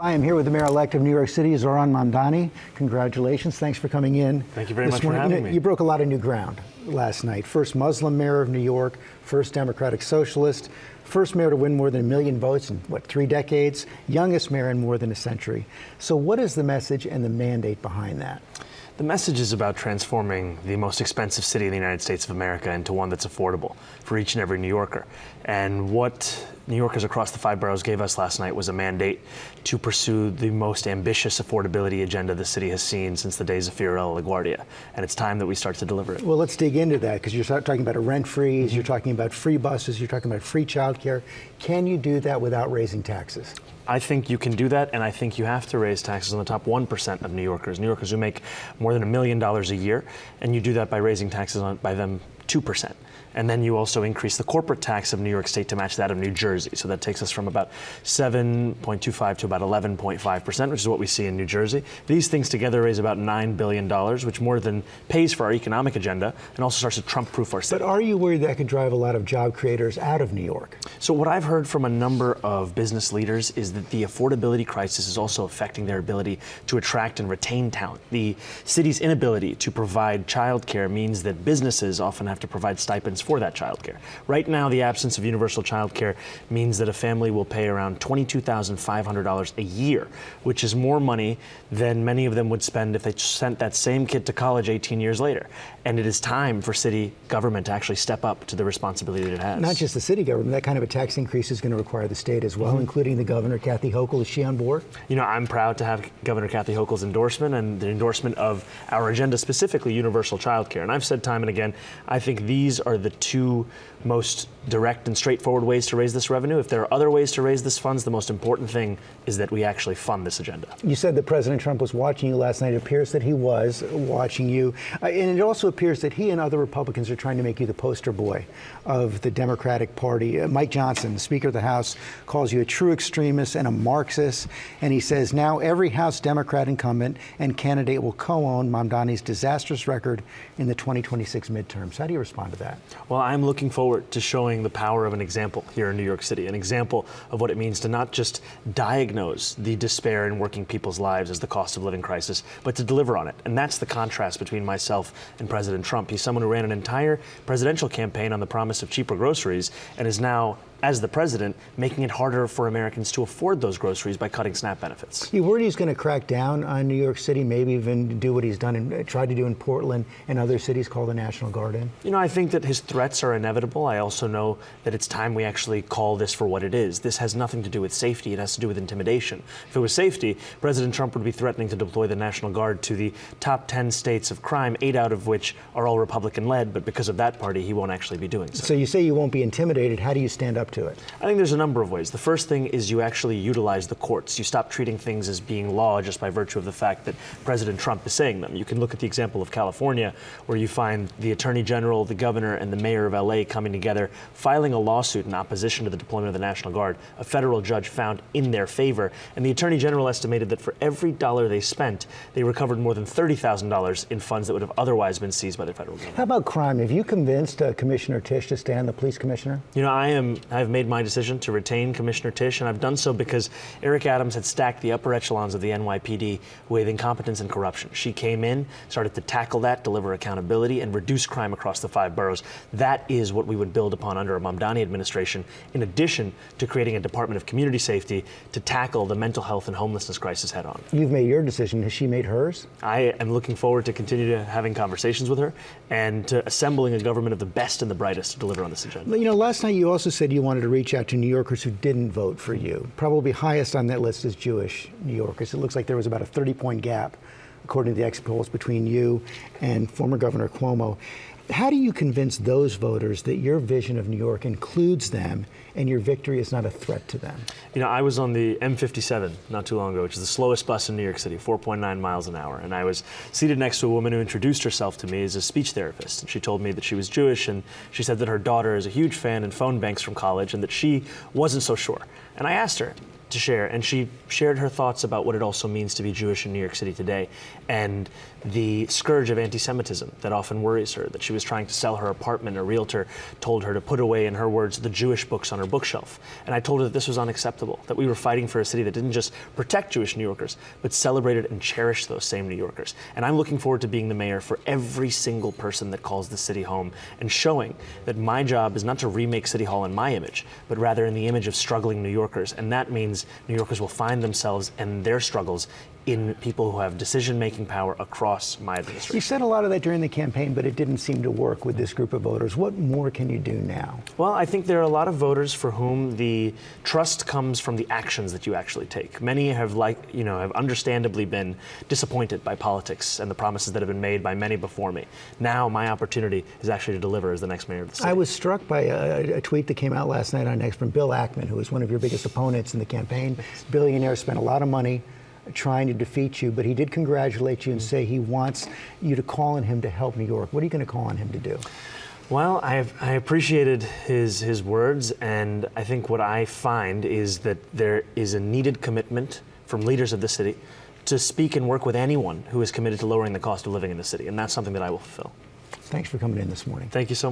I am here with the mayor-elect of New York City, Zohran Mamdani. Congratulations. Thanks for coming in. Thank you very much for having me. You broke a lot of new ground last night. First Muslim mayor of New York, first Democratic Socialist, first mayor to win more than 1 million votes in, 3 decades, youngest mayor in more than a century. So what is the message and the mandate behind that? The message is about transforming the most expensive city in the United States of America into one that's affordable for each and every New Yorker. And what New Yorkers across the 5 boroughs gave us last night was a mandate to pursue the most ambitious affordability agenda the city has seen since the days of Fiorello LaGuardia. And it's time that we start to deliver it. Well, let's dig into that, because you're talking about a rent freeze, you're talking about free buses, you're talking about free childcare. Can you do that without raising taxes? I think you can do that, and I think you have to raise taxes on the top 1% of New Yorkers who make more than $1 million a year, and you do that by raising taxes by them 2%. And then you also increase the corporate tax of New York State to match that of New Jersey. So that takes us from about 7.25 to about 11.5%, which is what we see in New Jersey. These things together raise about $9 billion, which more than pays for our economic agenda and also starts to Trump-proof our city. But are you worried that could drive a lot of job creators out of New York? So what I've heard from a number of business leaders is that the affordability crisis is also affecting their ability to attract and retain talent. The city's inability to provide childcare means that businesses often have to provide stipends for that childcare. Right now, the absence of universal childcare means that a family will pay around $22,500 a year, which is more money than many of them would spend if they sent that same kid to college 18 years later. And it is time for city government to actually step up to the responsibility that it has. Not just the city government, that kind of a tax increase is going to require the state as well, including the governor, Kathy Hochul. Is she on board? You know, I'm proud to have Governor Kathy Hochul's endorsement and the endorsement of our agenda, specifically universal childcare. And I've said time and again, I think these are the 2 most direct and straightforward ways to raise this revenue. If there are other ways to raise this funds, the most important thing is that we actually fund this agenda. You said that President Trump was watching you last night. It appears that he was watching you. And it also appears that he and other Republicans are trying to make you the poster boy of the Democratic Party. Mike Johnson, the Speaker of the House, calls you a true extremist and a Marxist. And he says now every House Democrat incumbent and candidate will co-own Mamdani's disastrous record in the 2026 midterms. How do you respond to that? Well, I'm looking forward to showing the power of an example here in New York City, an example of what it means to not just diagnose the despair in working people's lives as the cost of living crisis, but to deliver on it. And that's the contrast between myself and President Trump. He's someone who ran an entire presidential campaign on the promise of cheaper groceries and is now, as the president, making it harder for Americans to afford those groceries by cutting SNAP benefits. You worried he's going to crack down on New York City, maybe even do what he's done and tried to do in Portland and other cities, call the National Guard in? You know, I think that his threats are inevitable. I also know that it's time we actually call this for what it is. This has nothing to do with safety. It has to do with intimidation. If it was safety, President Trump would be threatening to deploy the National Guard to the top 10 states of crime, 8 out of which are all Republican-led, but because of that party, he won't actually be doing so. So you say you won't be intimidated. How do you stand up to it? I think there's a number of ways. The first thing is you actually utilize the courts. You stop treating things as being law just by virtue of the fact that President Trump is saying them. You can look at the example of California, where you find the Attorney General, the Governor, and the Mayor of LA coming together, filing a lawsuit in opposition to the deployment of the National Guard. A federal judge found in their favor, and the Attorney General estimated that for every dollar they spent, they recovered more than $30,000 in funds that would have otherwise been seized by the federal government. How about crime? Have you convinced Commissioner Tisch to stay on the police commissioner? You know, I've made my decision to retain Commissioner Tisch, and I've done so because Eric Adams had stacked the upper echelons of the NYPD with incompetence and corruption. She came in, started to tackle that, deliver accountability, and reduce crime across the 5 boroughs. That is what we would build upon under a Mamdani administration, in addition to creating a Department of Community Safety to tackle the mental health and homelessness crisis head on. You've made your decision. Has she made hers? I am looking forward to continue to having conversations with her and to assembling a government of the best and the brightest to deliver on this agenda. You know, last night you also said you wanted to reach out to New Yorkers who didn't vote for you. Probably highest on that list is Jewish New Yorkers. It looks like there was about a 30-point gap, according to the exit polls, between you and former Governor Cuomo. How do you convince those voters that your vision of New York includes them and your victory is not a threat to them? You know, I was on the M57 not too long ago, which is the slowest bus in New York City, 4.9 miles an hour. And I was seated next to a woman who introduced herself to me as a speech therapist. And she told me that she was Jewish, and she said that her daughter is a huge fan and phone banks from college and that she wasn't so sure. And I asked her, to share, and she shared her thoughts about what it also means to be Jewish in New York City today, and the scourge of anti-Semitism that often worries her, that she was trying to sell her apartment. A realtor told her to put away, in her words, the Jewish books on her bookshelf. And I told her that this was unacceptable, that we were fighting for a city that didn't just protect Jewish New Yorkers, but celebrated and cherished those same New Yorkers. And I'm looking forward to being the mayor for every single person that calls the city home, and showing that my job is not to remake City Hall in my image, but rather in the image of struggling New Yorkers. And that means New Yorkers will find themselves and their struggles in people who have decision-making power across my administration. You said a lot of that during the campaign, but it didn't seem to work with this group of voters. What more can you do now? Well, I think there are a lot of voters for whom the trust comes from the actions that you actually take. Many have, have understandably been disappointed by politics and the promises that have been made by many before me. Now my opportunity is actually to deliver as the next mayor of the city. I was struck by a tweet that came out last night on X from Bill Ackman, who was one of your biggest opponents in the campaign. Billionaire, spent a lot of money trying to defeat you, but he did congratulate you and say he wants you to call on him to help New York. What are you going to call on him to do? Well, I appreciated his words, and I think what I find is that there is a needed commitment from leaders of the city to speak and work with anyone who is committed to lowering the cost of living in the city, and that's something that I will fulfill. Thanks for coming in this morning. Thank you so much.